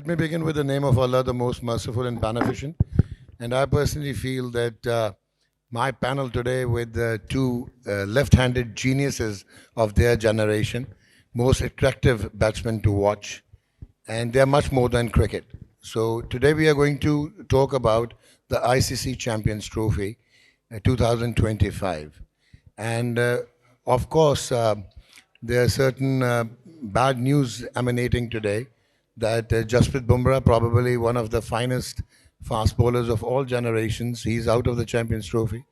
Let me begin with the name of Allah, the most merciful and beneficent. And I personally feel that my panel today with the two left-handed geniuses of their generation, most attractive batsmen to watch, and they're much more than cricket. So today we are going to talk about the ICC Champions Trophy 2025. And of course, there are certain bad news emanating today that Jasprit Bumrah, probably one of the finest fast bowlers of all generations, he's out of the Champions Trophy,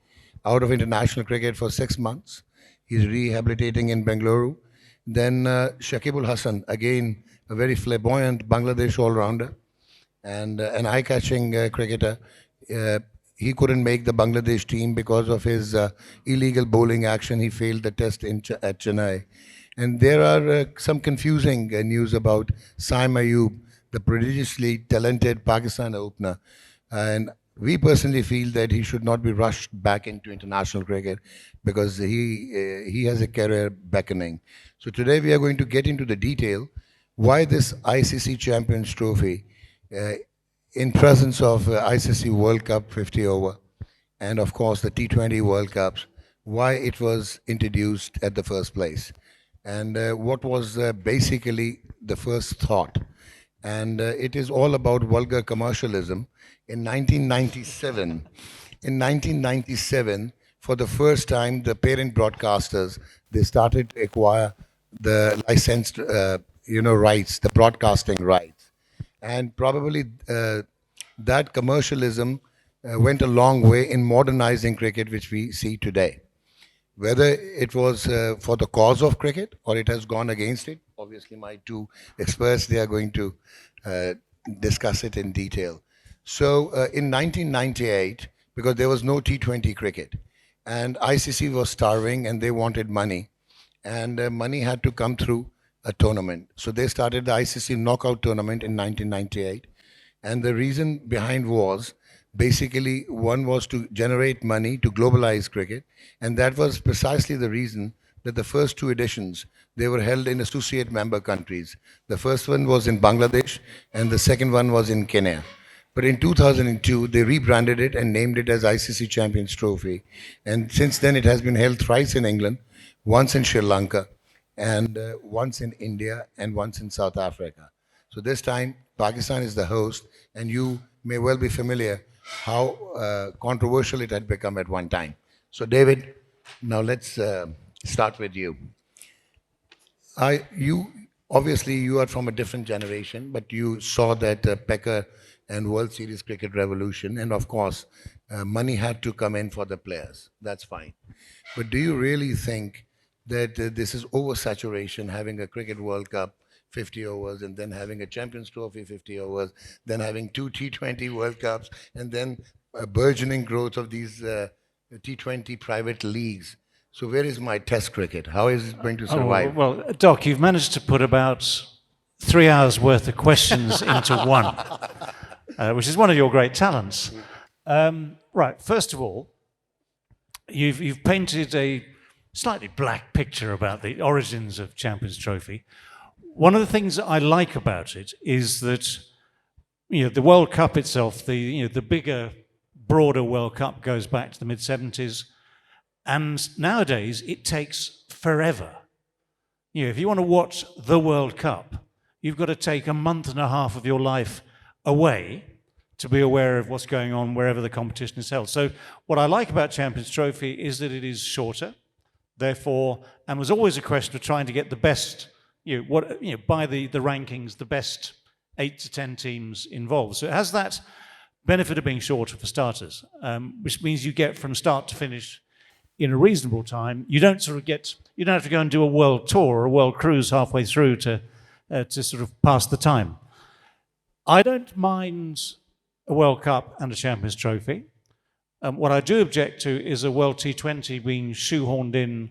out of international cricket for 6 months. He's rehabilitating in Bengaluru. Then Shakibul Hasan, again, a very flamboyant Bangladesh all-rounder and an eye-catching cricketer. He couldn't make the Bangladesh team because of his illegal bowling action. He failed the test at Chennai. And there are some confusing news about Saim Ayub, the prodigiously talented Pakistan opener. And we personally feel that he should not be rushed back into international cricket because he has a career beckoning. So today we are going to get into the detail why this ICC Champions Trophy in presence of ICC World Cup 50 over and of course the T20 World Cups, why it was introduced at the first place. And what was basically the first thought. And it is all about vulgar commercialism. In 1997, for the first time, the parent broadcasters, they started to acquire the licensed, rights, the broadcasting rights. And probably that commercialism went a long way in modernizing cricket, which we see today. Whether it was for the cause of cricket or it has gone against it, obviously my two experts, they are going to discuss it in detail. So in 1998, because there was no T20 cricket, and ICC was starving and they wanted money, and money had to come through a tournament. So they started the ICC knockout tournament in 1998, and the reason behind was basically, one was to generate money to globalize cricket, and that was precisely the reason that the first two editions, they were held in associate member countries. The first one was in Bangladesh, and the second one was in Kenya. But in 2002, they rebranded it and named it as ICC Champions Trophy. And since then, it has been held thrice in England, once in Sri Lanka, and once in India, and once in South Africa. So this time, Pakistan is the host, and you may well be familiar how controversial it had become at one time. So David, now let's start with you. Obviously you are from a different generation, but you saw that Pecker and World Series cricket revolution, and of course money had to come in for the players. That's fine. But do you really think that this is oversaturation, having a cricket World Cup 50 overs, and then having a Champions Trophy 50 overs, then having two T20 World Cups, and then a burgeoning growth of these T20 private leagues? So where is my test cricket? How is it going to survive? Well, Doc, you've managed to put about 3 hours worth of questions into one, which is one of your great talents. Right, first of all, you've painted a slightly black picture about the origins of Champions Trophy. One of the things that I like about it is that the World Cup itself, the bigger, broader World Cup goes back to the mid-70s, and nowadays it takes forever. If you want to watch the World Cup, you've got to take a month and a half of your life away to be aware of what's going on wherever the competition is held. So what I like about Champions Trophy is that it is shorter, therefore, and was always a question of trying to get the best, by the rankings, the best 8 to 10 teams involved. So it has that benefit of being shorter for starters, which means you get from start to finish in a reasonable time. You don't have to go and do a world tour or a world cruise halfway through to sort of pass the time. I don't mind a World Cup and a Champions Trophy. What I do object to is a World T20 being shoehorned in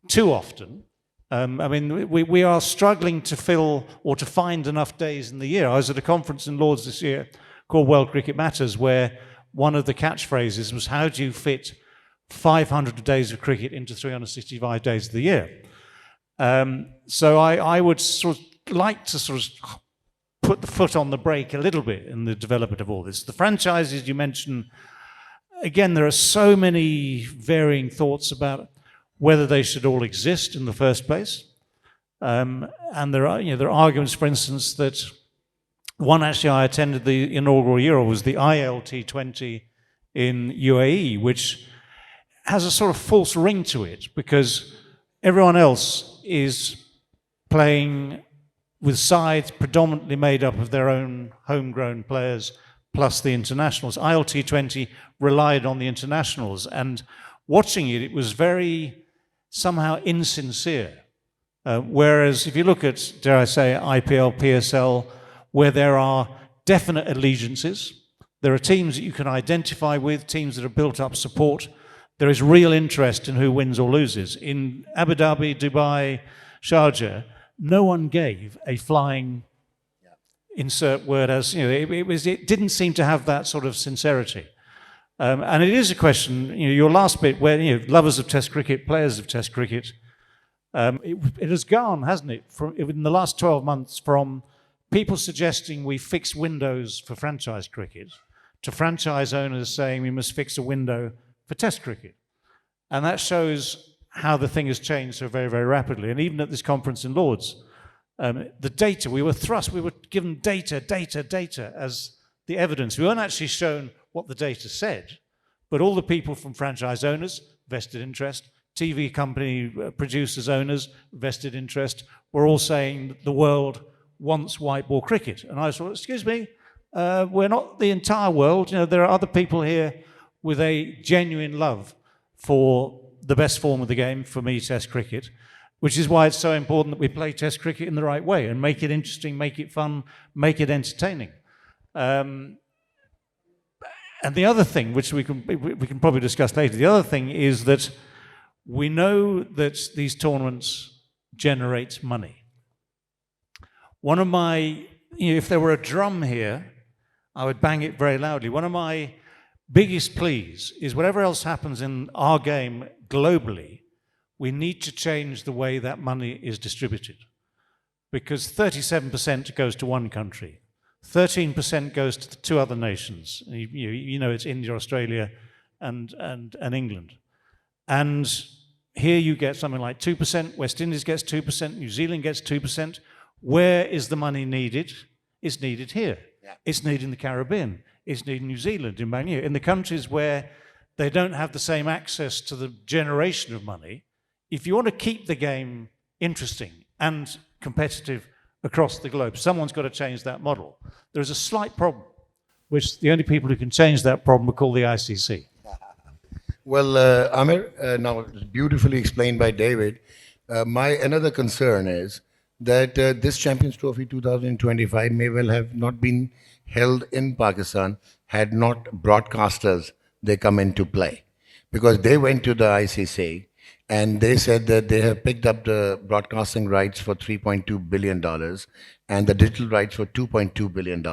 too often. We are struggling to fill or to find enough days in the year. I was at a conference in Lords this year called World Cricket Matters, where one of the catchphrases was, how do you fit 500 days of cricket into 365 days of the year? So I would sort of like to sort of put the foot on the brake a little bit in the development of all this. The franchises you mentioned, again, there are so many varying thoughts about whether they should all exist in the first place. And there are arguments, for instance, that one actually I attended the inaugural Euro was the ILT20 in UAE, which has a sort of false ring to it because everyone else is playing with sides predominantly made up of their own homegrown players plus the internationals. ILT20 relied on the internationals, and watching it, it was very somehow insincere. Whereas if you look at, dare I say, IPL, PSL, where there are definite allegiances, there are teams that you can identify with, teams that have built up support. There is real interest in who wins or loses. In Abu Dhabi, Dubai, Sharjah, no one gave a flying insert word as, it didn't seem to have that sort of sincerity. And it is a question, your last bit, where, lovers of Test cricket, players of Test cricket, it has gone, hasn't it, in the last 12 months from people suggesting we fix windows for franchise cricket to franchise owners saying we must fix a window for Test cricket. And that shows how the thing has changed so very, very rapidly. And even at this conference in Lords, the data, we were given data as the evidence. We weren't actually shown what the data said, but all the people from franchise owners, vested interest, TV company producers, owners, vested interest, were all saying the world wants white ball cricket. And I thought, excuse me, we're not the entire world. There are other people here with a genuine love for the best form of the game, for me, Test cricket, which is why it's so important that we play Test cricket in the right way and make it interesting, make it fun, make it entertaining. And the other thing, which we can probably discuss later, the other thing is that we know that these tournaments generate money. One of my, if there were a drum here, I would bang it very loudly. One of my biggest pleas is whatever else happens in our game globally, we need to change the way that money is distributed. Because 37% goes to one country, 13% goes to the two other nations. It's India, Australia, and England. And here you get something like 2%, West Indies gets 2%, New Zealand gets 2%. Where is the money needed? It's needed here. Yeah. It's needed in the Caribbean. It's needed in New Zealand, in Bangalore, in the countries where they don't have the same access to the generation of money. If you want to keep the game interesting and competitive across the globe, someone's got to change that model. There is a slight problem, which the only people who can change that problem are called the ICC. Well, Aamer, now beautifully explained by David. My another concern is that this Champions Trophy 2025 may well have not been held in Pakistan had not broadcasters they come into play, because they went to the ICC and they said that they have picked up the broadcasting rights for $3.2 billion and the digital rights for $2.2 billion,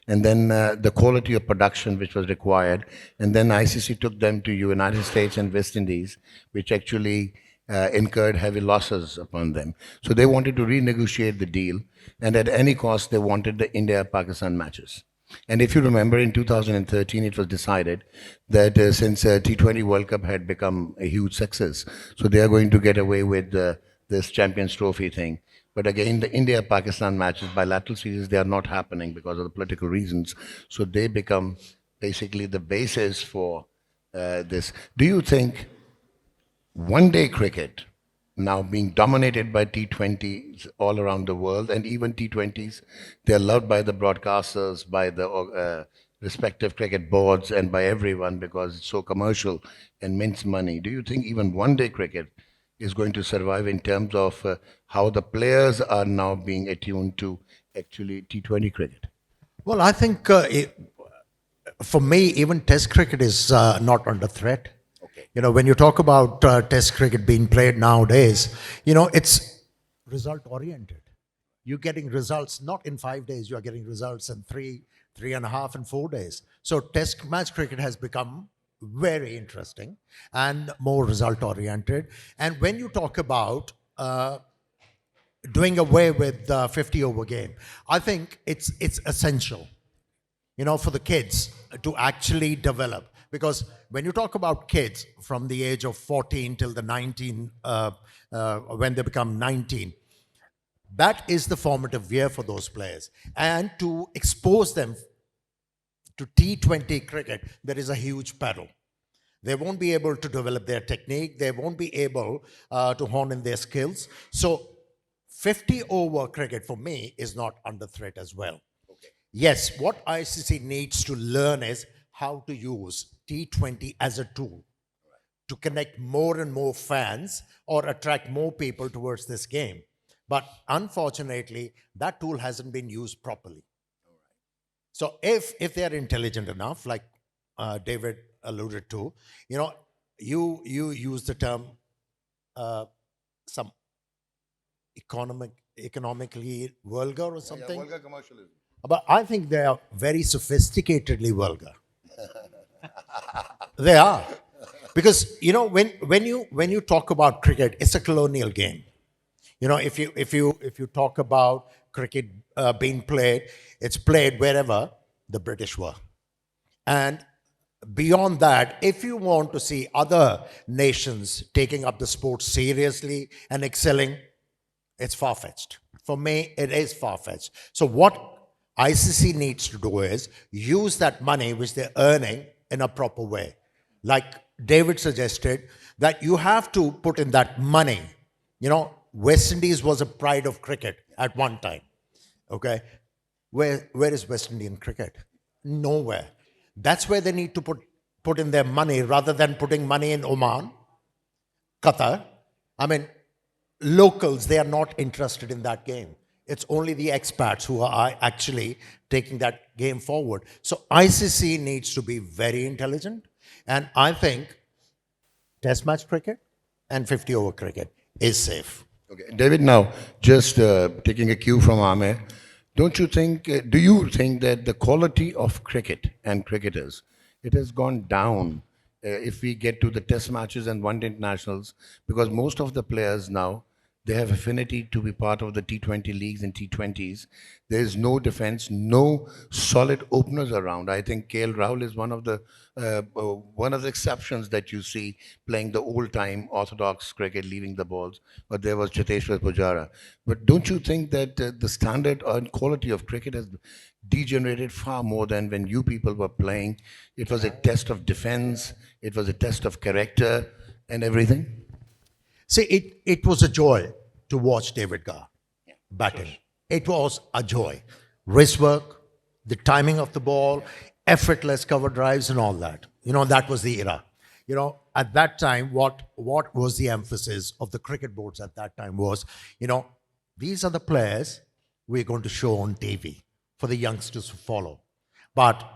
and then the quality of production which was required, and then ICC took them to United States and West Indies, which actually incurred heavy losses upon them. So they wanted to renegotiate the deal, and at any cost they wanted the India-Pakistan matches. And if you remember, in 2013 it was decided that since T20 World Cup had become a huge success, so they are going to get away with this Champions Trophy thing. But again, the India-Pakistan matches, bilateral series, they are not happening because of the political reasons. So they become basically the basis for this. Do you think one-day cricket, now being dominated by T20s all around the world, and even T20s, they're loved by the broadcasters, by the respective cricket boards, and by everyone because it's so commercial and mints money. Do you think even one-day cricket is going to survive in terms of how the players are now being attuned to actually T20 cricket? Well, I think for me, even Test cricket is not under threat. When you talk about Test cricket being played nowadays, it's result-oriented. You're getting results not in 5 days, you're getting results in 3.5 and 4 days. So Test match cricket has become very interesting and more result-oriented. And when you talk about doing away with the 50 over game. I think it's essential, for the kids to actually develop. Because when you talk about kids from the age of 14 till the 19, when they become 19, that is the formative year for those players. And to expose them to T20 cricket, there is a huge peril. They won't be able to develop their technique. They won't be able to hone in their skills. So 50 over cricket for me is not under threat as well. Okay. Yes, what ICC needs to learn is how to use T20 as a tool to connect more and more fans or attract more people towards this game. But unfortunately, that tool hasn't been used properly. So if they're intelligent enough, like David alluded to, you use the term some economically vulgar or something. Yeah, vulgar commercialism. But I think they are very sophisticatedly vulgar. They are. Because, when you talk about cricket, it's a colonial game. If you talk about cricket being played, it's played wherever the British were. And beyond that, if you want to see other nations taking up the sport seriously and excelling, it's far-fetched. For me, it is far-fetched. So what ICC needs to do is use that money which they're earning in a proper way. Like David suggested, that you have to put in that money. West Indies was a pride of cricket at one time. Okay? Where is West Indian cricket? Nowhere. That's where they need to put in their money rather than putting money in Oman, Qatar. I mean, locals, they are not interested in that game. It's only the expats who are actually taking that game forward. So ICC needs to be very intelligent. And I think Test match cricket and 50 over cricket is safe. Okay, David, now just taking a cue from Aamer, do you think that the quality of cricket and cricketers, it has gone down if we get to the test matches and one-day internationals, because most of the players now, they have affinity to be part of the T20 leagues and T20s. There is no defense, no solid openers around. I think KL Rahul is one of the exceptions that you see playing the old-time orthodox cricket, leaving the balls. But there was Cheteshwar Pujara. But don't you think that the standard and quality of cricket has degenerated far more than when you people were playing? It was a test of defense. It was a test of character and everything. See, it was a joy to watch David Gower batting. Sure. It was a joy. Wrist work, the timing of the ball, effortless cover drives and all that. That was the era. At that time, what was the emphasis of the cricket boards at that time was, these are the players we're going to show on TV for the youngsters to follow. But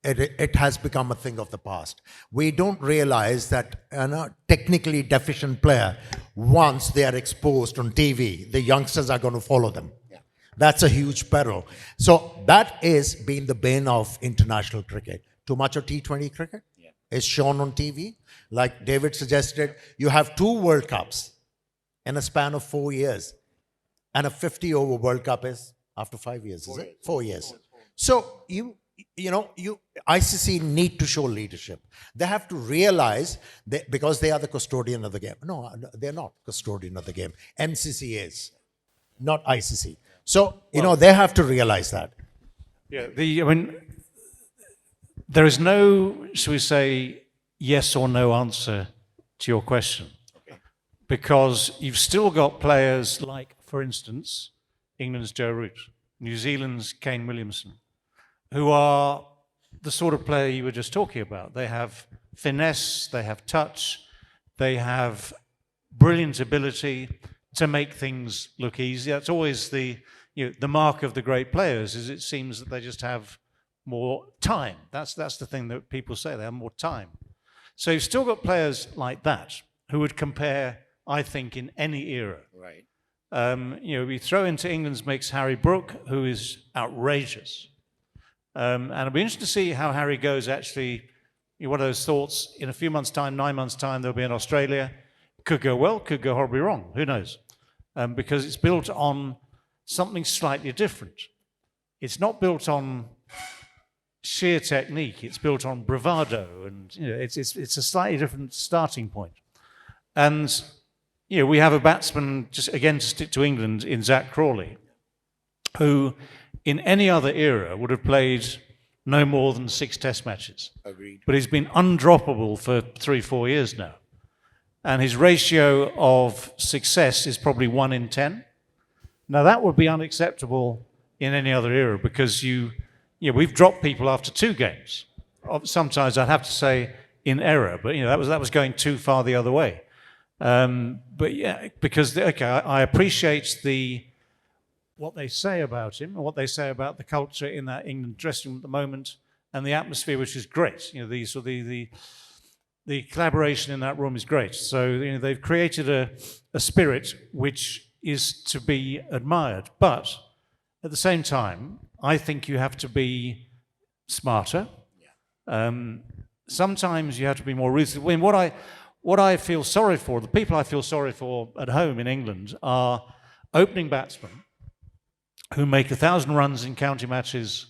it has become a thing of the past. We don't realize that a technically deficient player, once they are exposed on TV, the youngsters are going to follow them. Yeah. That's a huge peril. So that is been the bane of international cricket. Too much of T20 cricket is shown on TV. Like David suggested, you have 2 World Cups in a span of 4 years. And a 50 over World Cup is after 5 years, is it? 4 years. So ICC need to show leadership. They have to realize that because they are the custodian of the game. No, they're not custodian of the game. MCC is, not ICC. So, they have to realize that. Yeah, there is no, shall we say, yes or no answer to your question. Okay. Because you've still got players like, for instance, England's Joe Root, New Zealand's Kane Williamson, who are the sort of player you were just talking about. They have finesse, they have touch, they have brilliant ability to make things look easy. That's always the mark of the great players, is it seems that they just have more time. That's the thing that people say, they have more time. So you've still got players like that who would compare, I think, in any era. Right. We throw into England's mix Harry Brook, who is outrageous. And it'll be interesting to see how Harry goes actually. One of those thoughts, in a few months' time, 9 months' time, they'll be in Australia. Could go well, could go horribly wrong. Who knows? because it's built on something slightly different. It's not built on sheer technique, it's built on bravado, and it's a slightly different starting point. And we have a batsman, just again to stick to England, in Zach Crawley, who in any other era would have played no more than 6 test matches. Agreed. But he's been undroppable for 3-4 years now. And his ratio of success is probably 1 in 10. Now that would be unacceptable in any other era, because we've dropped people after 2 games. Sometimes I'd have to say in error, but that was going too far the other way. Because I appreciate what they say about him and what they say about the culture in that England dressing room at the moment, and the atmosphere, which is great. The collaboration in that room is great. So they've created a spirit which is to be admired. But at the same time, I think you have to be smarter. Sometimes you have to be more ruthless. What I feel sorry for, the people I feel sorry for at home in England, are opening batsmen who make 1,000 runs in county matches,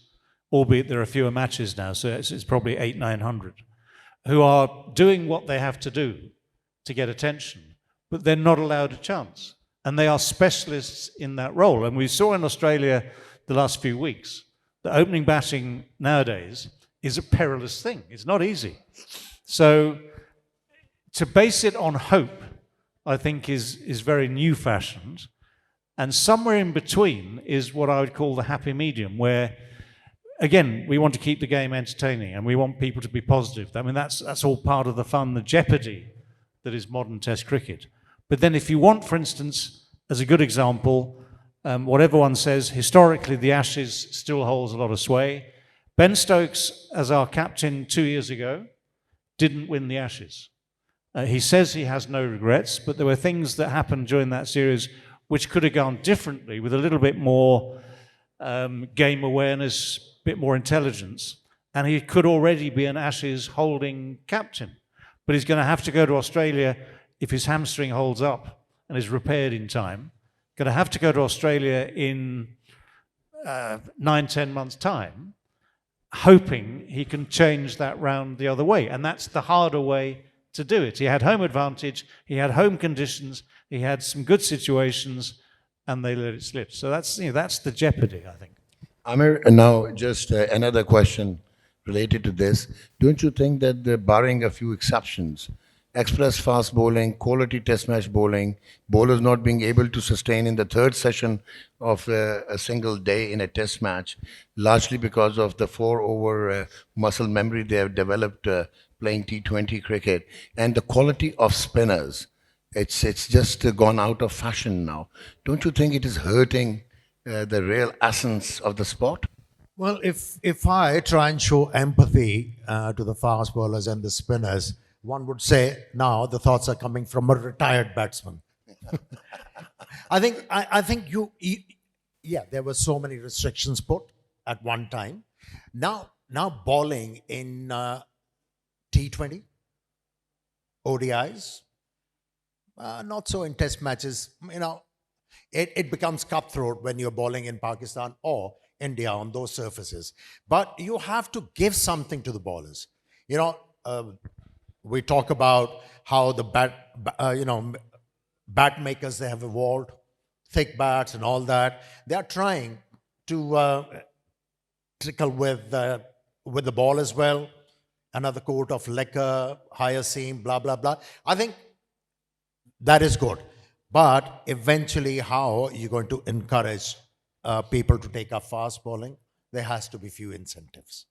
albeit there are fewer matches now, so it's probably 800-900, who are doing what they have to do to get attention, but they're not allowed a chance. And they are specialists in that role. And we saw in Australia the last few weeks that opening batting nowadays is a perilous thing. It's not easy. So to base it on hope, I think, is very new-fashioned. And somewhere in between is what I would call the happy medium, where, again, we want to keep the game entertaining and we want people to be positive. I mean, that's all part of the fun, the jeopardy that is modern Test cricket. But then if you want, for instance, as a good example, what everyone says, historically the Ashes still holds a lot of sway. Ben Stokes, as our captain 2 years ago, didn't win the Ashes. He says he has no regrets, but there were things that happened during that series which could have gone differently with a little bit more game awareness, a bit more intelligence, and he could already be an Ashes holding captain. But he's going to have to go to Australia if his hamstring holds up and is repaired in time. Going to have to go to Australia in 9-10 months' time, hoping he can change that round the other way. And that's the harder way to do it. He had home advantage, he had home conditions, he had some good situations, and they let it slip. So that's the jeopardy, I think. Aamer, now just another question related to this. Don't you think that barring a few exceptions, express fast bowling, quality test match bowling, bowlers not being able to sustain in the third session of a single day in a test match, largely because of the 4-over muscle memory they have developed playing T20 cricket, and the quality of spinners, it's just gone out of fashion now. Don't you think it is hurting the real essence of the sport? Well, if I try and show empathy to the fast bowlers and the spinners, one would say now the thoughts are coming from a retired batsman. I think there were so many restrictions put at one time. Now bowling in T20, ODIs, not so in test matches. It becomes cutthroat when you're bowling in Pakistan or India on those surfaces. But you have to give something to the bowlers. We talk about how the bat makers, they have evolved, thick bats and all that. They are trying to trickle with the ball as well. Another coat of lacquer, higher seam, blah, blah, blah. I think that is good. But eventually, how you're going to encourage people to take up fast bowling? There has to be few incentives.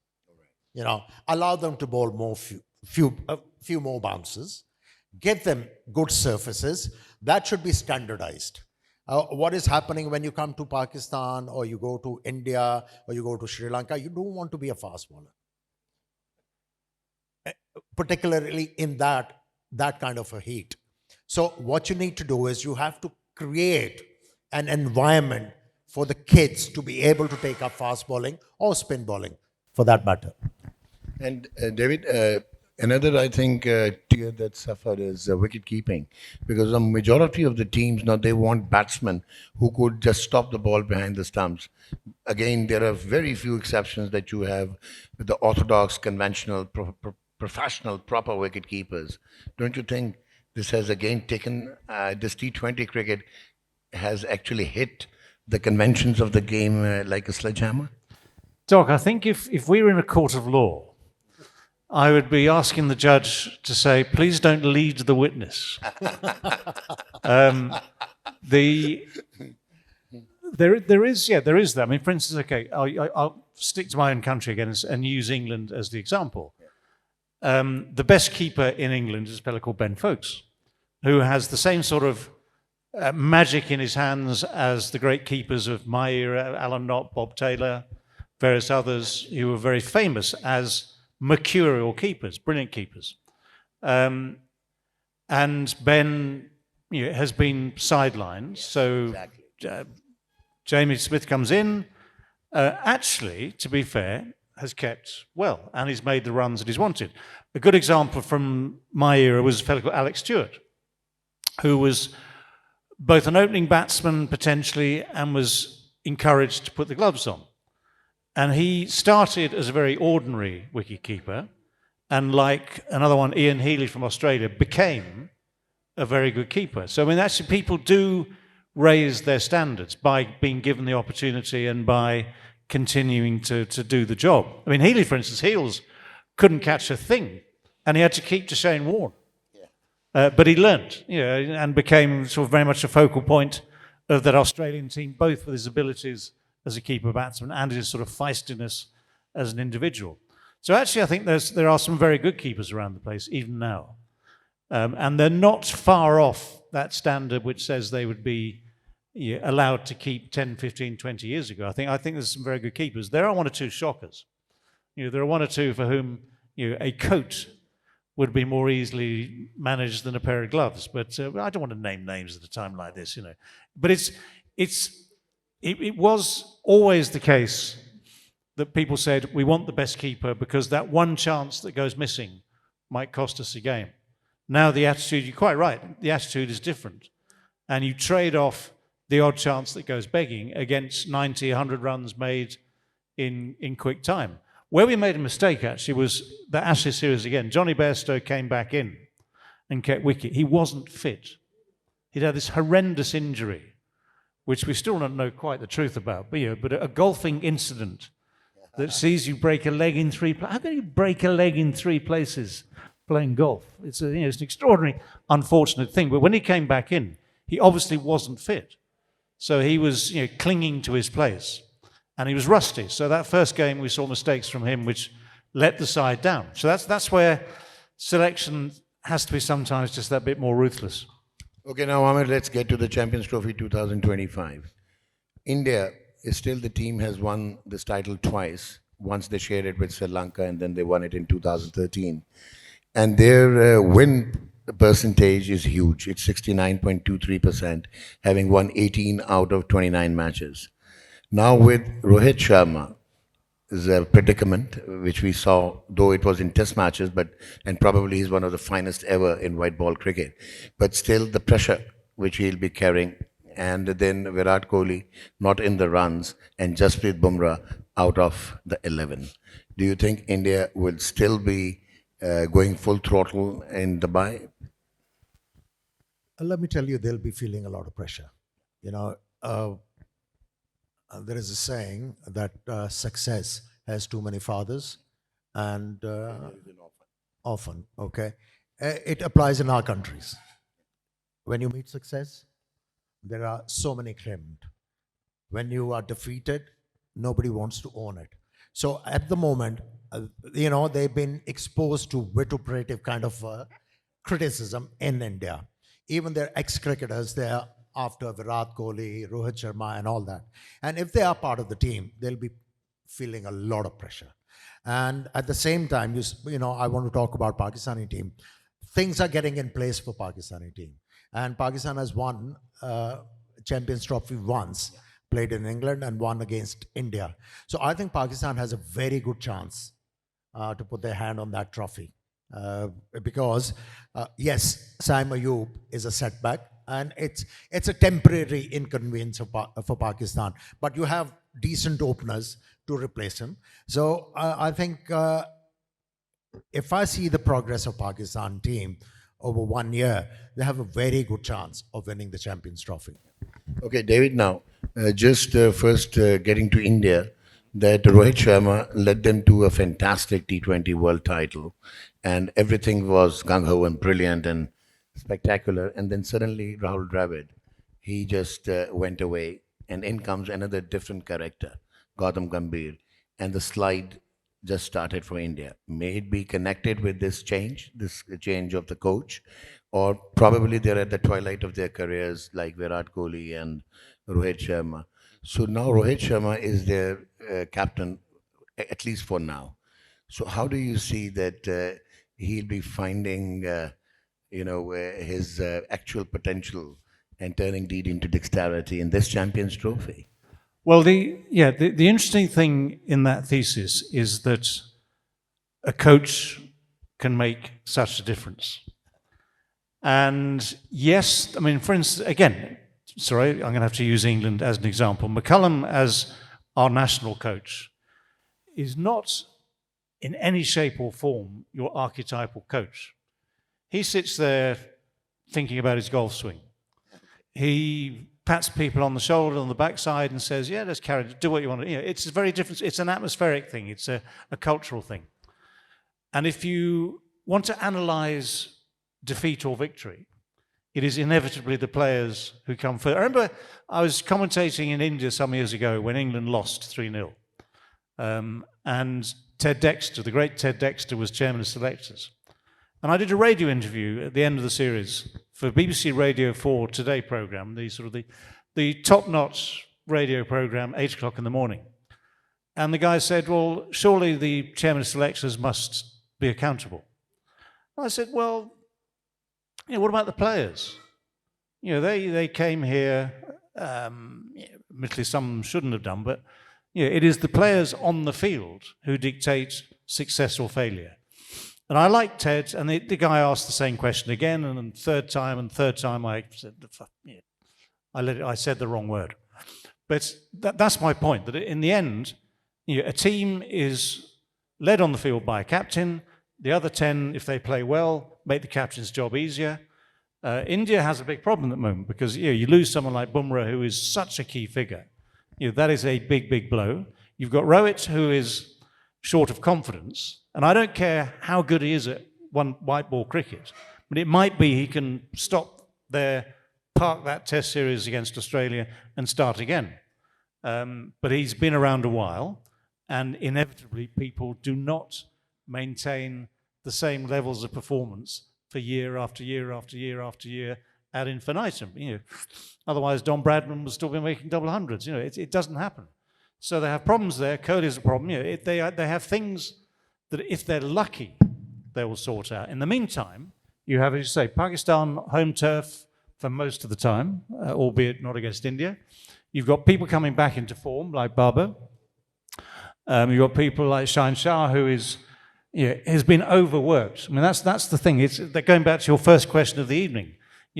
Allow them to bowl more few more bounces, give them good surfaces. That should be standardized. What is happening when you come to Pakistan or you go to India or you go to Sri Lanka? You don't want to be a fast bowler, particularly in that kind of a heat. So what you need to do is you have to create an environment for the kids to be able to take up fast bowling or spin bowling, for that matter. And David, Another, I think, tier that suffered is wicket keeping, because the majority of the teams now they want batsmen who could just stop the ball behind the stumps. Again, there are very few exceptions that you have with the orthodox, conventional, professional, proper wicket keepers. Don't you think this has again taken this T20 cricket has actually hit the conventions of the game like a sledgehammer? Doc, I think if we were in a court of law, I would be asking the judge to say, please don't lead the witness. The there is that. I mean, for instance, okay, I'll stick to my own country again and use England as the example. The best keeper in England is a fellow called Ben Foakes, who has the same sort of magic in his hands as the great keepers of my era, Alan Knott, Bob Taylor, various others who were very famous as mercurial keepers, brilliant keepers. And Ben has been sidelined. So Jamie Smith comes in. Actually, to be fair, has kept well, and he's made the runs that he's wanted. A good example from my era was a fellow called Alex Stewart, who was both an opening batsman potentially and was encouraged to put the gloves on. And he started as a very ordinary wicketkeeper, and like another one, Ian Healy from Australia, became a very good keeper. So, I mean, actually people do raise their standards by being given the opportunity and by continuing to do the job. I mean, Healy, for instance, Heels couldn't catch a thing, and he had to keep to Shane Warne. But he learnt, and became sort of very much a focal point of that Australian team, both with his abilities as a keeper batsman and his sort of feistiness as an individual. So actually, I think there are some very good keepers around the place, even now. And they're not far off that standard which says they would be allowed to keep 10, 15, 20 years ago. I think there's some very good keepers. There are one or two shockers. There are one or two for whom a coat would be more easily managed than a pair of gloves. But I don't want to name names at a time like this, But it was always the case that people said, we want the best keeper because that one chance that goes missing might cost us a game. Now the attitude, you're quite right, the attitude is different. And you trade off the odd chance that goes begging against 90, 100 runs made in quick time. Where we made a mistake, actually, was the Ashes series again. Johnny Bairstow came back in and kept wicket. He wasn't fit. He'd had this horrendous injury, which we still don't know quite the truth about, but a golfing incident that sees you break a leg in three places. How can you break a leg in three places playing golf? It's an extraordinary, unfortunate thing. But when he came back in, he obviously wasn't fit. So he was clinging to his place. And he was rusty. So that first game, we saw mistakes from him, which let the side down. So that's where selection has to be sometimes just that bit more ruthless. Okay, now, Aamer, let's get to the Champions Trophy 2025. India is still the team has won this title twice. Once they shared it with Sri Lanka, and then they won it in 2013. And their win percentage is huge. It's 69.23%, having won 18 out of 29 matches. Now with Rohit Sharma, is a predicament which we saw, though it was in test matches, and probably he's one of the finest ever in white ball cricket. But still the pressure which he'll be carrying, and then Virat Kohli not in the runs, and Jasprit Bumrah out of the 11. Do you think India will still be going full throttle in Dubai? Let me tell you, they'll be feeling a lot of pressure. There is a saying that success has too many fathers, and often, okay? It applies in our countries. When you meet success, there are so many claimant. When you are defeated, nobody wants to own it. So at the moment, they've been exposed to vituperative kind of criticism in India. Even their ex-cricketers, they are after Virat Kohli, Rohit Sharma, and all that. And if they are part of the team, they'll be feeling a lot of pressure. And at the same time, I want to talk about Pakistani team. Things are getting in place for Pakistani team. And Pakistan has won Champions Trophy once, played in England and won against India. So I think Pakistan has a very good chance to put their hand on that trophy. because yes, Saim Ayub is a setback, and it's a temporary inconvenience for Pakistan. But you have decent openers to replace him. So I think if I see the progress of Pakistan team over 1 year, they have a very good chance of winning the Champions Trophy. Okay, David, now, just first getting to India, that Rohit Sharma led them to a fantastic T20 world title, and everything was gung ho and brilliant and spectacular. And then suddenly, Rahul Dravid, he just went away, and in comes another different character, Gautam Gambhir, and the slide just started for India. May it be connected with this change of the coach, or probably they're at the twilight of their careers, like Virat Kohli and Rohit Sharma. So now Rohit Sharma is their captain, at least for now. So how do you see that he'll be finding, his actual potential and turning deed into dexterity in this Champions Trophy? Well, the interesting thing in that thesis is that a coach can make such a difference. And yes, I mean, for instance, again, sorry, I'm going to have to use England as an example. McCullum, as our national coach, is not in any shape or form your archetypal coach. He sits there thinking about his golf swing. He pats people on the shoulder, on the backside, and says, yeah, let's carry it, do what you want to. You know, it's a very different, it's an atmospheric thing, it's a cultural thing. And if you want to analyze defeat or victory, it is inevitably the players who come first. I remember I was commentating in India some years ago when England lost 3-0. And Ted Dexter, the great Ted Dexter, was chairman of selectors. And I did a radio interview at the end of the series for BBC Radio 4 Today programme, the top-notch radio programme, 8 o'clock in the morning. And the guy said, well, surely the chairman of selectors must be accountable. I said, well, what about the players? They came here, admittedly some shouldn't have done, but it is the players on the field who dictate success or failure. And I like Ted, and the guy asked the same question again, and then third time I said, I said the wrong word. But that's my point, that in the end, a team is led on the field by a captain. The other 10, if they play well, make the captain's job easier. India has a big problem at the moment because you lose someone like Bumrah, who is such a key figure. That is a big, big blow. You've got Rohit, who is short of confidence, and I don't care how good he is at one white ball cricket, but it might be he can stop there, park that test series against Australia and start again. But he's been around a while, and inevitably people do not maintain the same levels of performance for year after year after year after year ad infinitum. Otherwise Don Bradman would still be making double hundreds. It doesn't happen. So they have problems there. Kohli's a problem. They have things that if they're lucky, they will sort out. In the meantime, you have, as you say, Pakistan home turf for most of the time, albeit not against India. You've got people coming back into form, like Babar. You've got people like Shaheen Shah, who has been overworked. I mean, that's the thing. They're going back to your first question of the evening.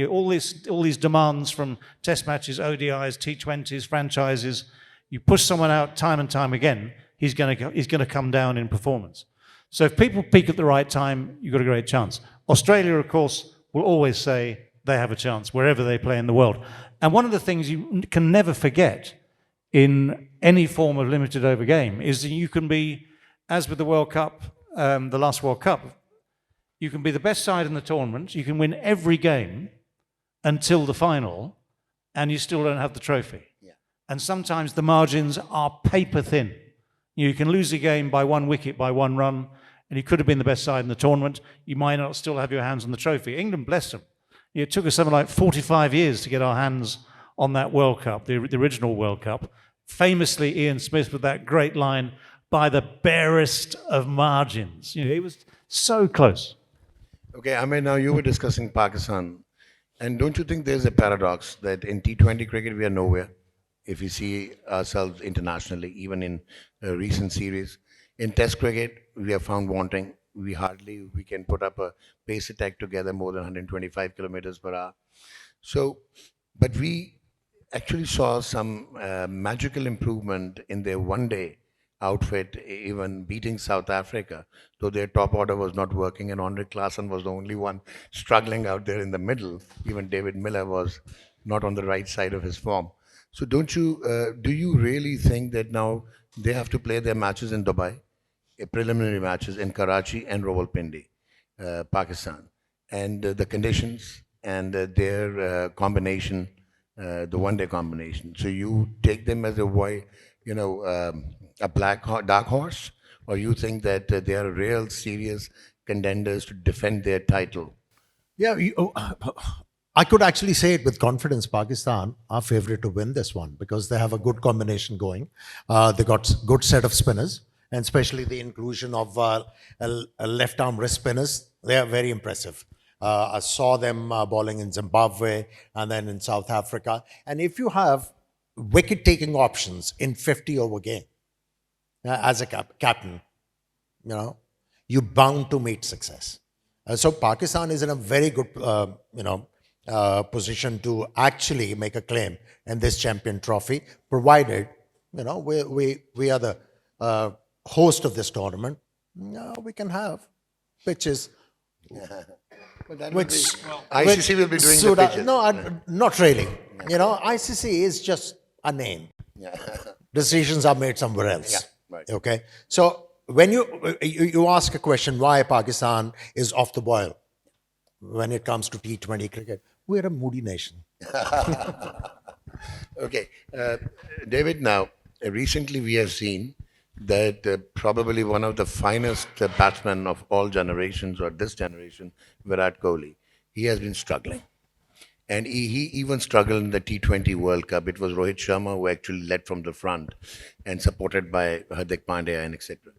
All these demands from test matches, ODIs, T20s, franchises. You push someone out time and time again, he's going to come down in performance. So if people peak at the right time, you've got a great chance. Australia, of course, will always say they have a chance wherever they play in the world. And one of the things you can never forget in any form of limited over game is that you can be, as with the World Cup, the last World Cup, you can be the best side in the tournament, you can win every game until the final, and you still don't have the trophy. Yeah. And sometimes the margins are paper thin. You can lose a game by 1 wicket, by 1 run, and you could have been the best side in the tournament. You might not still have your hands on the trophy. England, bless them. It took us something like 45 years to get our hands on that World Cup, the original World Cup. Famously, Ian Smith with that great line, by the barest of margins. It was so close. Okay, I mean, now you were discussing Pakistan. And don't you think there's a paradox that in T20 cricket we are nowhere if we see ourselves internationally, even in a recent series? In Test cricket, we are found wanting. we can put up a pace attack together more than 125 kilometers per hour. So, but we actually saw some magical improvement in their one-day outfit, even beating South Africa, though their top order was not working, and Andre Klaassen was the only one struggling out there in the middle. Even David Miller was not on the right side of his form. So, do you really think that now they have to play their matches in Dubai, preliminary matches in Karachi and Rawalpindi, Pakistan, and the conditions and their combination, the one-day combination. So you take them as a dark horse, or you think that they are real serious contenders to defend their title? Yeah, I could actually say it with confidence. Pakistan are favorite to win this one because they have a good combination going. They got good set of spinners, and especially the inclusion of a left arm wrist spinners. They are very impressive. I saw them bowling in Zimbabwe and then in South Africa. And if you have wicket taking options in 50 over game as a captain, you're bound to meet success. So Pakistan is in a very good, position to actually make a claim in this champion trophy, provided, we are the host of this tournament. We can have pitches. But that Which ICC will be doing the pitches. No, not really. ICC is just a name. Yeah. Decisions are made somewhere else. Yeah, right. Okay. So when you ask a question why Pakistan is off the boil when it comes to T20 cricket, we're a moody nation. Okay, David. Now, recently we have seen that probably one of the finest batsmen of all generations, or this generation, Virat Kohli, he has been struggling. And he even struggled in the T20 World Cup. It was Rohit Sharma who actually led from the front and supported by Hardik Pandya and etc.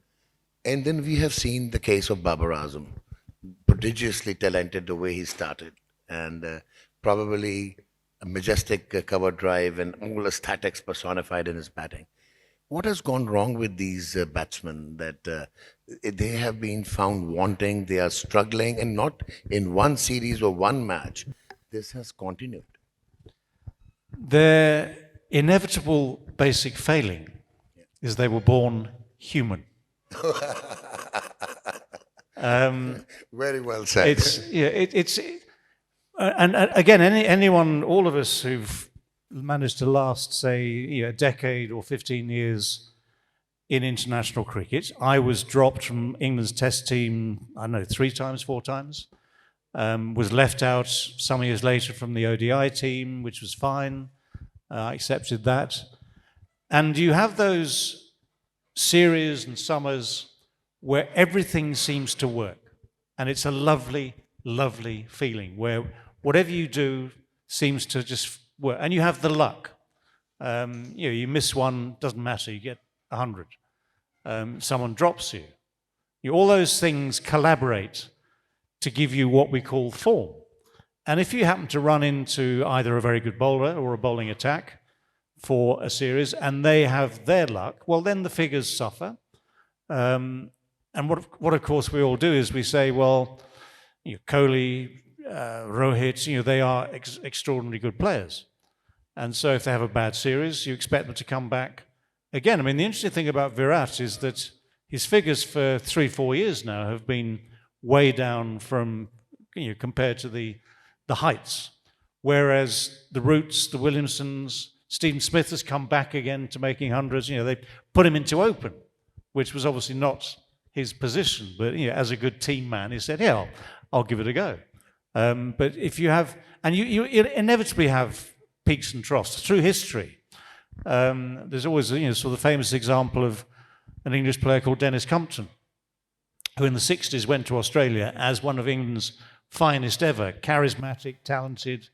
And then we have seen the case of Babar Azam, prodigiously talented the way he started, and probably a majestic cover drive and all aesthetics personified in his batting. What has gone wrong with these batsmen that they have been found wanting, they are struggling, and not in one series or one match. This has continued. Their inevitable basic failing is they were born human. Very well said. And again, anyone, all of us who've managed to last, say, a decade or 15 years in international cricket. I was dropped from England's test team, I don't know, 3 times, 4 times. Was left out some years later from the ODI team, which was fine. I accepted that. And you have those series and summers where everything seems to work. And it's a lovely, lovely feeling where whatever you do seems to just work. And you have the luck. You miss one, doesn't matter, you get 100. Someone drops you. All those things collaborate to give you what we call form. And if you happen to run into either a very good bowler or a bowling attack for a series and they have their luck, well, then the figures suffer. And what of course we all do is we say, well, Kohli, Rohit, they are extraordinarily good players. And so if they have a bad series, you expect them to come back again. I mean, the interesting thing about Virat is that his figures for 3-4 years now have been way down from, compared to the heights. Whereas the Roots, the Williamsons, Stephen Smith has come back again to making hundreds. They put him into open, which was obviously not his position. But as a good team man, he said, yeah, I'll give it a go. But if you have, and you inevitably have peaks and troughs through history. There's always sort of the famous example of an English player called Dennis Compton, who in the 60s went to Australia as one of England's finest ever, charismatic, talented,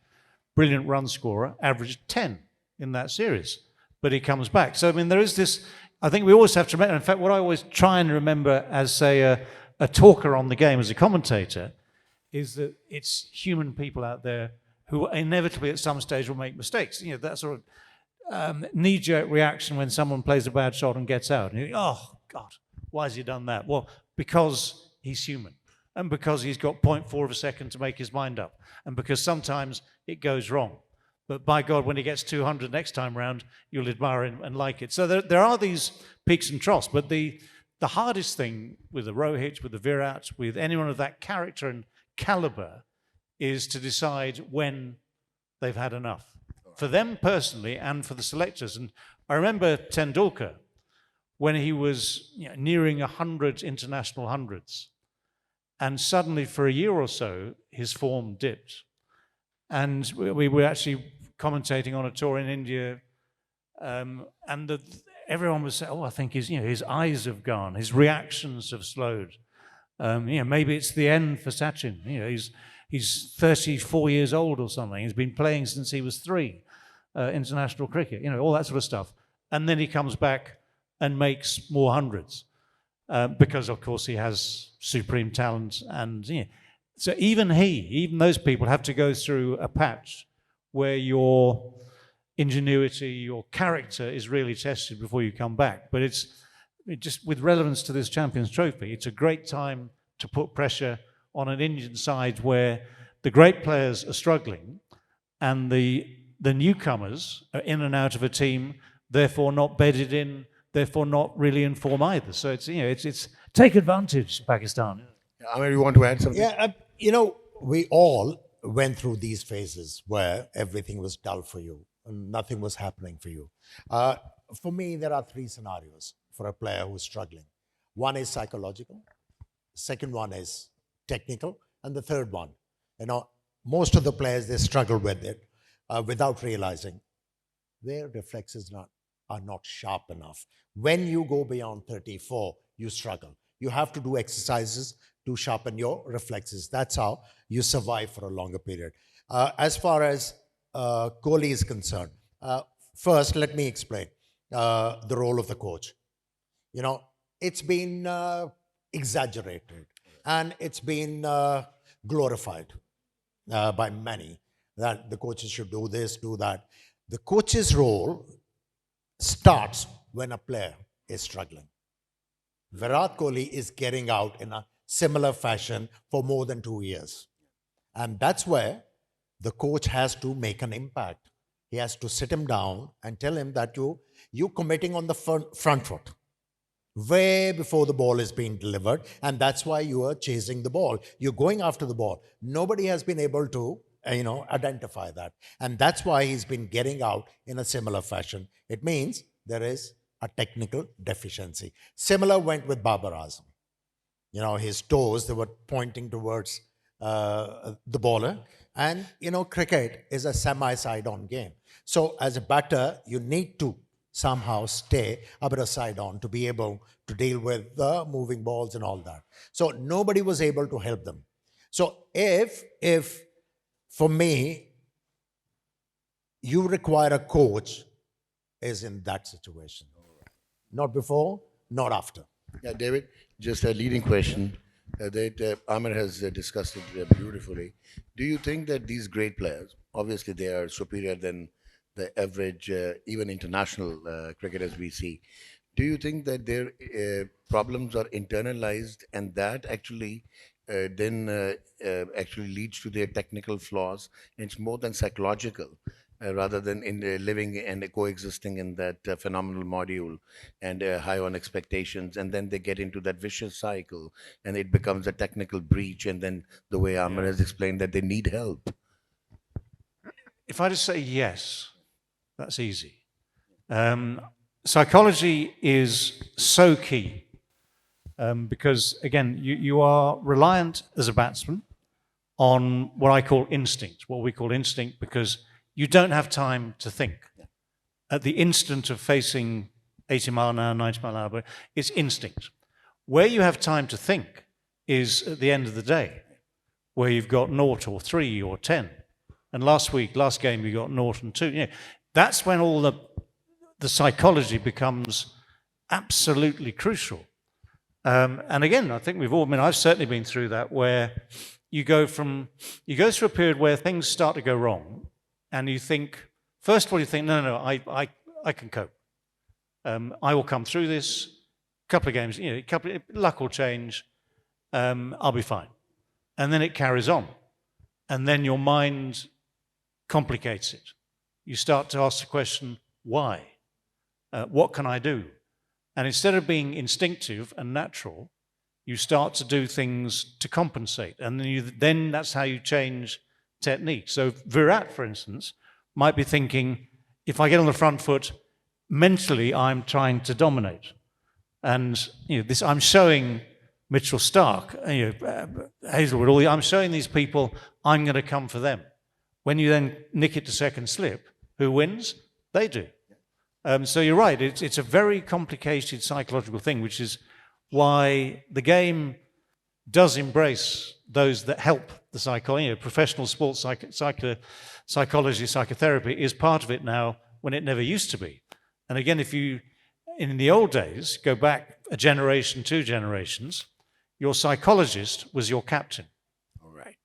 brilliant run scorer, averaged 10 in that series. But he comes back. So, I mean, there is this, I think we always have to remember, in fact, what I always try and remember as, say, a talker on the game, as a commentator, is that it's human people out there who inevitably at some stage will make mistakes. That sort of knee-jerk reaction when someone plays a bad shot and gets out. And you think, oh, God, why has he done that? Well, because he's human, and because he's got 0.4 of a second to make his mind up, and because sometimes it goes wrong. But by God, when he gets 200 next time round, you'll admire him and like it. So there are these peaks and troughs, but the hardest thing with the Rohit, with the Virat, with anyone of that character and caliber is to decide when they've had enough. For them personally and for the selectors. And I remember Tendulkar, when he was nearing 100 international hundreds, and suddenly for a year or so, his form dipped. And we were actually commentating on a tour in India, and everyone was saying, "Oh, I think his eyes have gone, his reactions have slowed. Maybe it's the end for Sachin. He's 34 years old or something. He's been playing since he was 3, international cricket. All that sort of stuff. And then he comes back and makes more hundreds because, of course, he has supreme talent. And so even those people have to go through a patch where your ingenuity, your character is really tested before you come back. But it just with relevance to this Champions Trophy, it's a great time to put pressure on an Indian side where the great players are struggling and the newcomers are in and out of a team, therefore not bedded in, therefore not really in form either. So it's take advantage, Pakistan. Aamer, you want to add something? Yeah, we all went through these phases where everything was dull for you and nothing was happening for you. For me, there are 3 scenarios for a player who's struggling. One is psychological, second one is technical, and the third one, most of the players, they struggle with it without realizing their reflexes are not sharp enough. When you go beyond 34, you struggle. You have to do exercises to sharpen your reflexes. That's how you survive for a longer period. As far as Kohli is concerned, first, let me explain the role of the coach. It's been exaggerated and it's been glorified by many that the coaches should do this, do that. The coach's role starts when a player is struggling. Virat Kohli is getting out in a similar fashion for more than 2 years. And that's where the coach has to make an impact. He has to sit him down and tell him that you're committing on the front foot way before the ball is being delivered, and that's why you are chasing the ball. You're going after the ball. Nobody has been able to identify that. And that's why he's been getting out in a similar fashion. It means there is a technical deficiency. Similar went with Babar Azam. His toes, they were pointing towards the bowler. And, cricket is a semi-side-on game. So as a batter, you need to somehow stay a bit of side-on to be able to deal with the moving balls and all that. So nobody was able to help them. So if for me, you require a coach is in that situation. Not before, not after. Yeah, David, just a leading question that Aamer has discussed it beautifully. Do you think that these great players, obviously they are superior than the average, even international cricketers we see, do you think that their problems are internalized and that actually then actually leads to their technical flaws? And it's more than psychological. Rather than in living and coexisting in that phenomenal module and high on expectations, and then they get into that vicious cycle and it becomes a technical breach, and then the way Aamer has explained that they need help. If I just say yes, that's easy. Psychology is so key because, again, you are reliant as a batsman on what I call instinct, what we call instinct, because you don't have time to think. At the instant of facing 80 mile an hour, 90 mile an hour, it's instinct. Where you have time to think is at the end of the day, where you've got 0 or 3 or 10. And last game, you got 0 and 2. That's when all the psychology becomes absolutely crucial. And again, I think I've certainly been through that, where you go through a period where things start to go wrong. And you think, first of all, no, I can cope. I will come through this. Couple of games, luck will change. I'll be fine. And then it carries on. And then your mind complicates it. You start to ask the question, why? What can I do? And instead of being instinctive and natural, you start to do things to compensate. And then that's how you change technique. So Virat, for instance, might be thinking, if I get on the front foot, mentally I'm trying to dominate. And I'm showing Mitchell Stark, Hazelwood, I'm showing these people I'm going to come for them. When you then nick it to second slip, who wins? They do. So you're right, it's a very complicated psychological thing, which is why the game does embrace those that help the psychology. Professional sports psychology, psychotherapy is part of it now when it never used to be. And again, if you, in the old days, go back a generation, 2 generations, your psychologist was your captain. All right.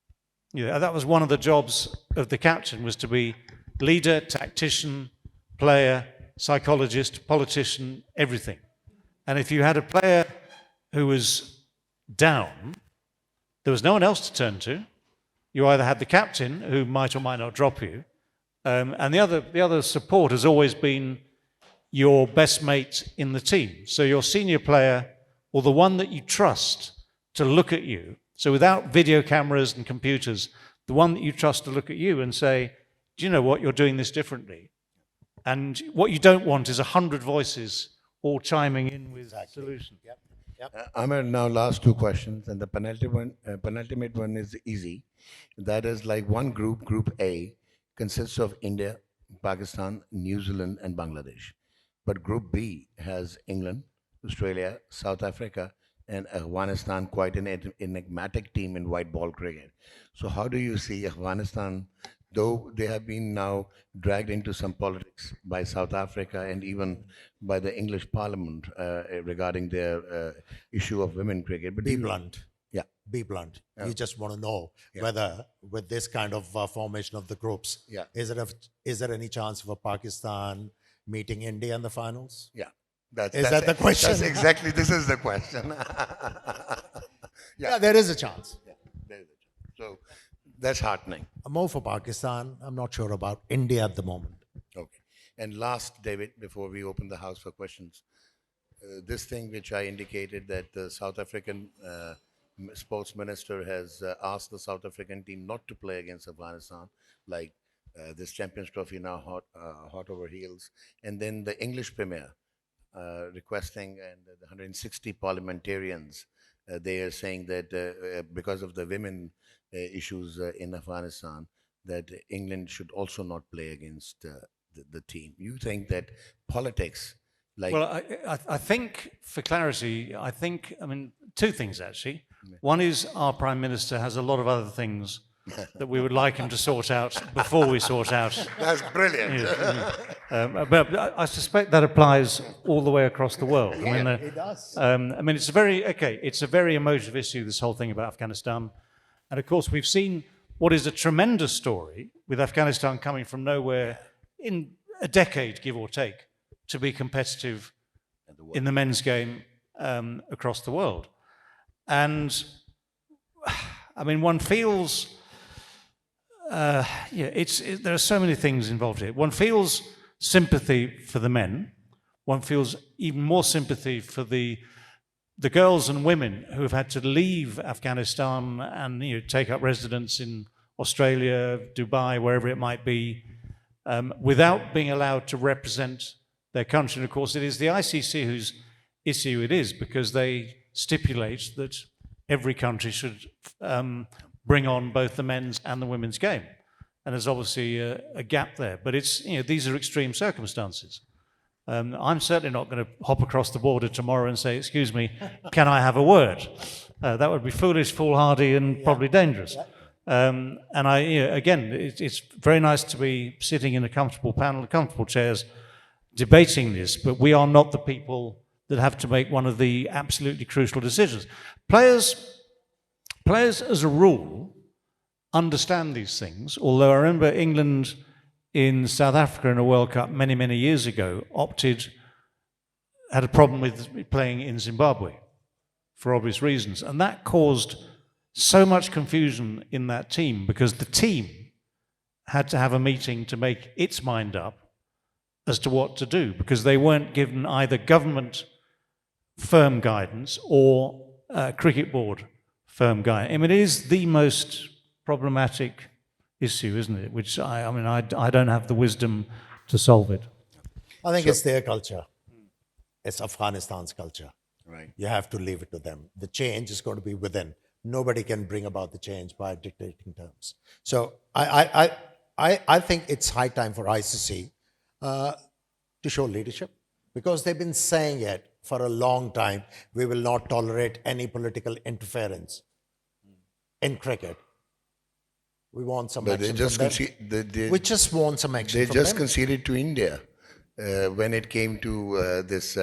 That was one of the jobs of the captain, was to be leader, tactician, player, psychologist, politician, everything. And if you had a player who was down, there was no one else to turn to. You either had the captain, who might or might not drop you, and the other support has always been your best mate in the team. So your senior player, or the one that you trust to look at you, so without video cameras and computers, the one that you trust to look at you and say, do you know what, you're doing this differently. And what you don't want is 100 voices all chiming in with solutions. Aamer, now last 2 questions, and the penultimate one is easy. That is like one group, Group A, consists of India, Pakistan, New Zealand, and Bangladesh. But Group B has England, Australia, South Africa, and Afghanistan, quite an enigmatic team in white ball cricket. So how do you see Afghanistan, though they have been now dragged into some politics by South Africa and even by the English Parliament regarding their issue of women cricket? But Be blunt. Yeah. Be blunt. You just want to know whether, with this kind of formation of the groups, is there any chance for Pakistan meeting India in the finals? Yeah. Is that the question? That's exactly, this is the question. Yeah, there is a chance. Yeah, there is a chance. So that's heartening. I'm more for Pakistan. I'm not sure about India at the moment. Okay. And last, David, before we open the house for questions, this thing which I indicated, that the South African sports minister has asked the South African team not to play against Afghanistan, like this Champions Trophy now hot over heels. And then the English Premier requesting, and the 160 parliamentarians, they are saying that because of the women issues in Afghanistan, that England should also not play against the team. You think that politics, like... Well, I think, for clarity, I mean, 2 things actually. One is our Prime Minister has a lot of other things that we would like him to sort out before we sort out. That's brilliant. But I suspect that applies all the way across the world. Yeah, I mean, it does. I mean, it's a very emotive issue, this whole thing about Afghanistan. And of course, we've seen what is a tremendous story with Afghanistan coming from nowhere in a decade, give or take, to be competitive in the men's game across the world. And I mean, one feels, there are so many things involved here. One feels sympathy for the men. One feels even more sympathy for the girls and women who have had to leave Afghanistan and take up residence in Australia, Dubai, wherever it might be, without being allowed to represent their country. And of course, it is the ICC whose issue it is, because they stipulate that every country should bring on both the men's and the women's game. And there's obviously a gap there. But it's, these are extreme circumstances. I'm certainly not going to hop across the border tomorrow and say, excuse me, can I have a word? That would be foolish, foolhardy, and probably dangerous. And again, it's very nice to be sitting in a comfortable panel, comfortable chairs, debating this, but we are not the people that have to make one of the absolutely crucial decisions. Players, as a rule, understand these things, although I remember England in South Africa in a World Cup many, many years ago had a problem with playing in Zimbabwe. for obvious reasons. And that caused so much confusion in that team because the team had to have a meeting to make its mind up as to what to do because they weren't given either government firm guidance or cricket board firm guidance. I mean, it is the most problematic issue, isn't it? Which I don't have the wisdom to solve it. I think it's their culture. It's Afghanistan's culture. Right. You have to leave it to them. The change is going to be within. Nobody can bring about the change by dictating terms. So I think it's high time for ICC to show leadership because they've been saying it for a long time. We will not tolerate any political interference in cricket. We want some But action they just from them. We just want some action they from just them. conceded to India when it came to this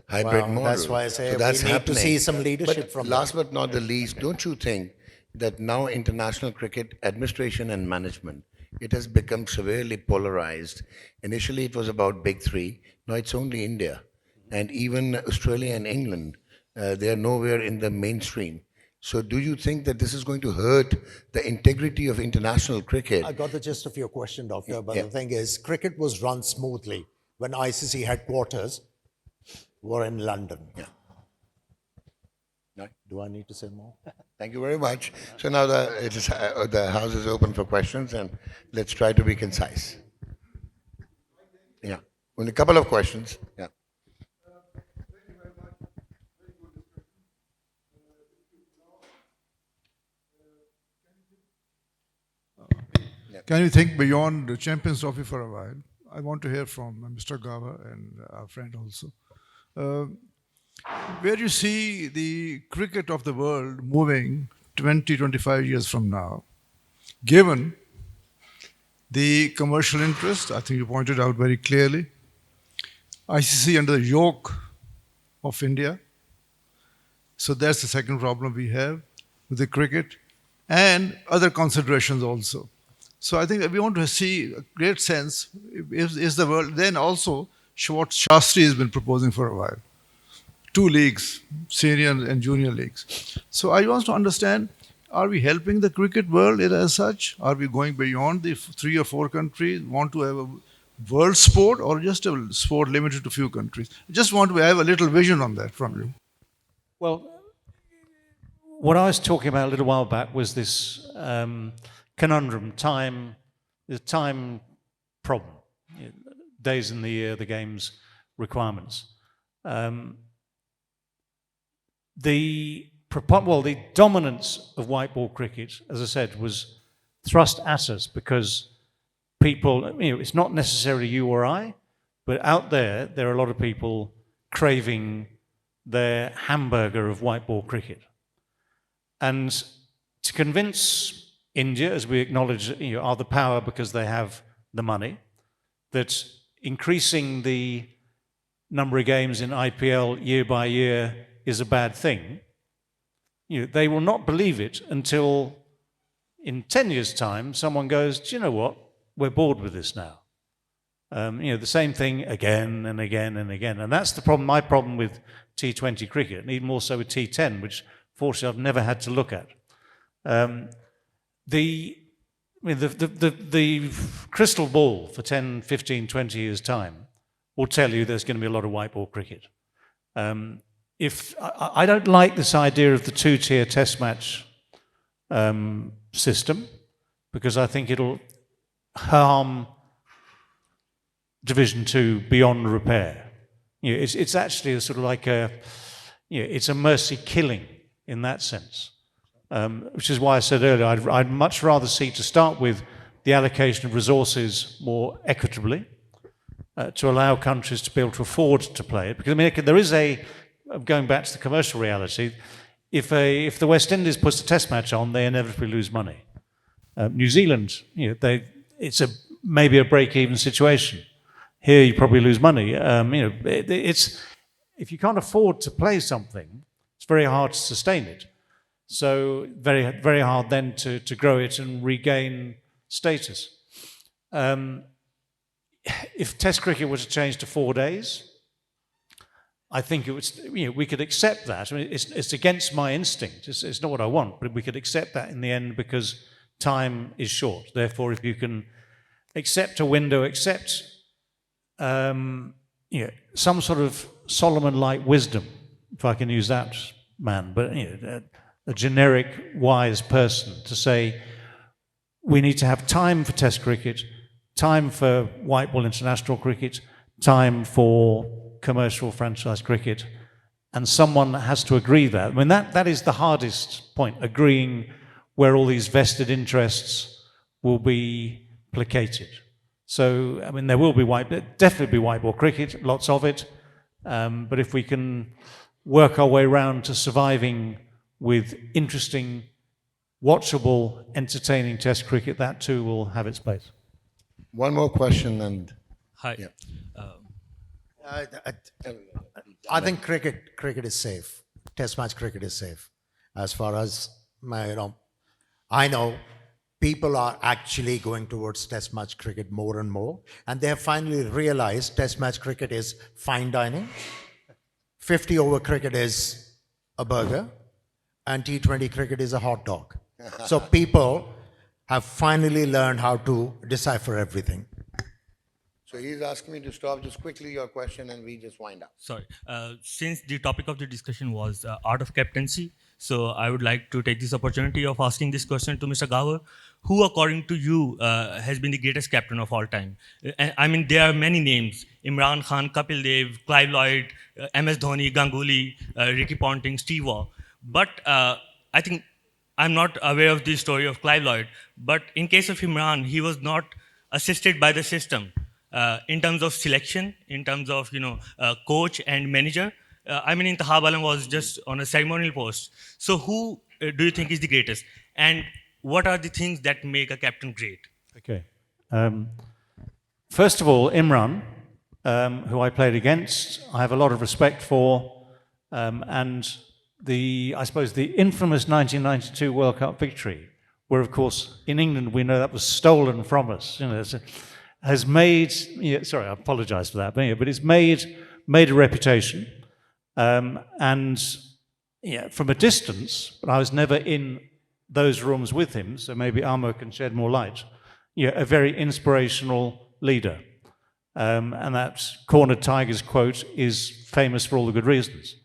hybrid model. That's why I say So that's we need happening. to see some leadership But from last but not the least, don't you think that now international cricket administration and management, it has become severely polarized? Initially, it was about big three. Now it's only India. And even Australia and England, they are nowhere in the mainstream. So do you think that this is going to hurt the integrity of international cricket? I got the gist of your question, Doctor, but Yeah. the thing is, cricket was run smoothly when ICC headquarters were in London. Yeah. Right. Do I need to say more? Thank you very much. So now the house is open for questions, and let's try to be concise. Yeah, only a couple of questions. Yeah. Can you think beyond the Champions Trophy for a while? I want to hear from Mr. Gower and our friend also. Where you see the cricket of the world moving 20, 25 years from now, given the commercial interest, I think you pointed out very clearly, ICC under the yoke of India. So that's the second problem we have with the cricket and other considerations also. So I think that we want to see a great sense, is the world, then also what Shastri has been proposing for a while. 2 leagues, senior and junior leagues. So I want to understand, are we helping the cricket world as such? Are we going beyond the 3 or 4 countries, want to have a world sport or just a sport limited to few countries? I just want to have a little vision on that from you. Well, what I was talking about a little while back was this conundrum, the time problem, days in the year, the game's requirements. The dominance of white ball cricket, as I said, was thrust at us because people, it's not necessarily you or I, but out there are a lot of people craving their hamburger of white ball cricket. And to convince India, as we acknowledge, are the power because they have the money, that increasing the number of games in IPL year by year is a bad thing, they will not believe it until in 10 years' time someone goes, do you know what, we're bored with this now. The same thing again and again and again. And that's the problem, my problem with T20 cricket, and even more so with T10, which fortunately I've never had to look at. The crystal ball for 10, 15, 20 years' time will tell you there's going to be a lot of white ball cricket. If I don't like this idea of the 2-tier test match system, because I think it'll harm Division 2 beyond repair. It's actually a sort of like it's a mercy killing in that sense. Which is why I said earlier, I'd much rather see, to start with, the allocation of resources more equitably to allow countries to be able to afford to play it. Because there is going back to the commercial reality, if the West Indies puts a test match on, they inevitably lose money. New Zealand, it's maybe a break-even situation. Here you probably lose money. If you can't afford to play something, it's very hard to sustain it. So very, very hard then to grow it and regain status. If Test cricket were to change to 4 days, I think it would, we could accept that. I mean, it's against my instinct. It's not what I want, but we could accept that in the end because time is short. Therefore, if you can accept a window, accept some sort of Solomon-like wisdom, if I can use that man, but a generic wise person to say we need to have time for Test cricket, time for white ball international cricket, time for commercial franchise cricket, and someone has to agree that. I mean, that is the hardest point, agreeing where all these vested interests will be placated. So, I mean, there will be definitely be white ball cricket, lots of it, but if we can work our way around to surviving with interesting, watchable, entertaining Test cricket, that too will have its place. One more question and... Hi. Yeah. I think cricket is safe. Test match cricket is safe. As far as I know people are actually going towards test match cricket more and more, and they have finally realized test match cricket is fine dining. 50-over cricket is a burger, and T20 cricket is a hot dog. So people have finally learned how to decipher everything. So he's asking me to stop just quickly your question and we just wind up. Sorry. Since the topic of the discussion was art of captaincy, so I would like to take this opportunity of asking this question to Mr. Gower. Who, according to you, has been the greatest captain of all time? I mean, there are many names: Imran Khan, Kapil Dev, Clive Lloyd, MS Dhoni, Ganguly, Ricky Ponting, Steve Waugh. But I think I'm not aware of the story of Clive Lloyd. But in case of Imran, he was not assisted by the system. In terms of selection, in terms of coach and manager, I mean, Intihab Alam was just on a ceremonial post. So who do you think is the greatest? And what are the things that make a captain great? Okay. First of all, Imran, who I played against, I have a lot of respect for, and I suppose the infamous 1992 World Cup victory, where of course in England we know that was stolen from us. Has made, sorry, I apologise for that, but it's made a reputation. And from a distance, but I was never in those rooms with him, so maybe Aamer can shed more light, a very inspirational leader. And that Cornered Tigers quote is famous for all the good reasons.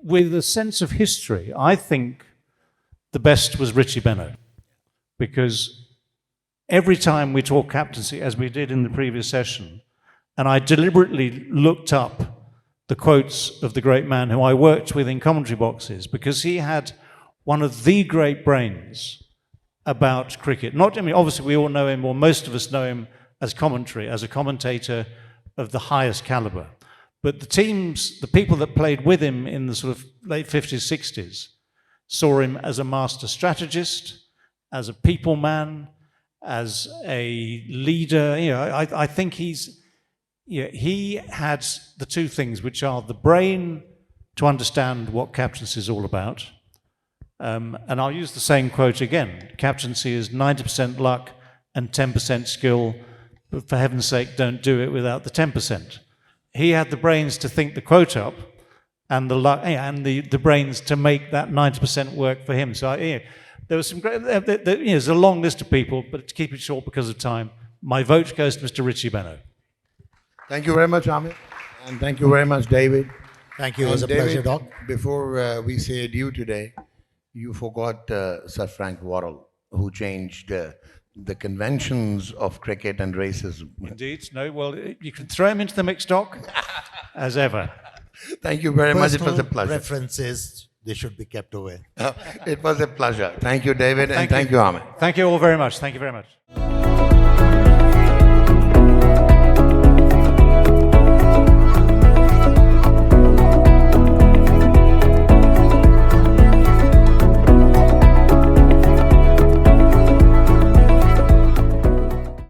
With a sense of history, I think the best was Richie Benaud, because every time we talk captaincy, as we did in the previous session, and I deliberately looked up the quotes of the great man who I worked with in commentary boxes, because he had one of the great brains about cricket. Obviously we all know him, or most of us know him as commentary, as a commentator of the highest caliber. But the people that played with him in the sort of late 50s, 60s, saw him as a master strategist, as a people man, as a leader. I think he had the two things, which are the brain to understand what captaincy is all about. And I'll use the same quote again. Captaincy is 90% luck and 10% skill, but for heaven's sake, don't do it without the 10%. He had the brains to think the quote up, and the luck, and the brains to make that 90% work for him. So there was some great. There's a long list of people, but to keep it short because of time, my vote goes to Mr. Richie Benaud. Thank you very much, Aamer. And thank you very much, David. Thank you. It was a David, pleasure, Doc. Before we say adieu today, you forgot Sir Frank Worrell, who changed the conventions of cricket and racism. Indeed. No, well, you can throw him into the mix, Doc, as ever. Thank you very much. It was a Personal pleasure. references, they should be kept away. It was a pleasure. Thank you, David, and thank you, Aamer. Thank you all very much. Thank you very much.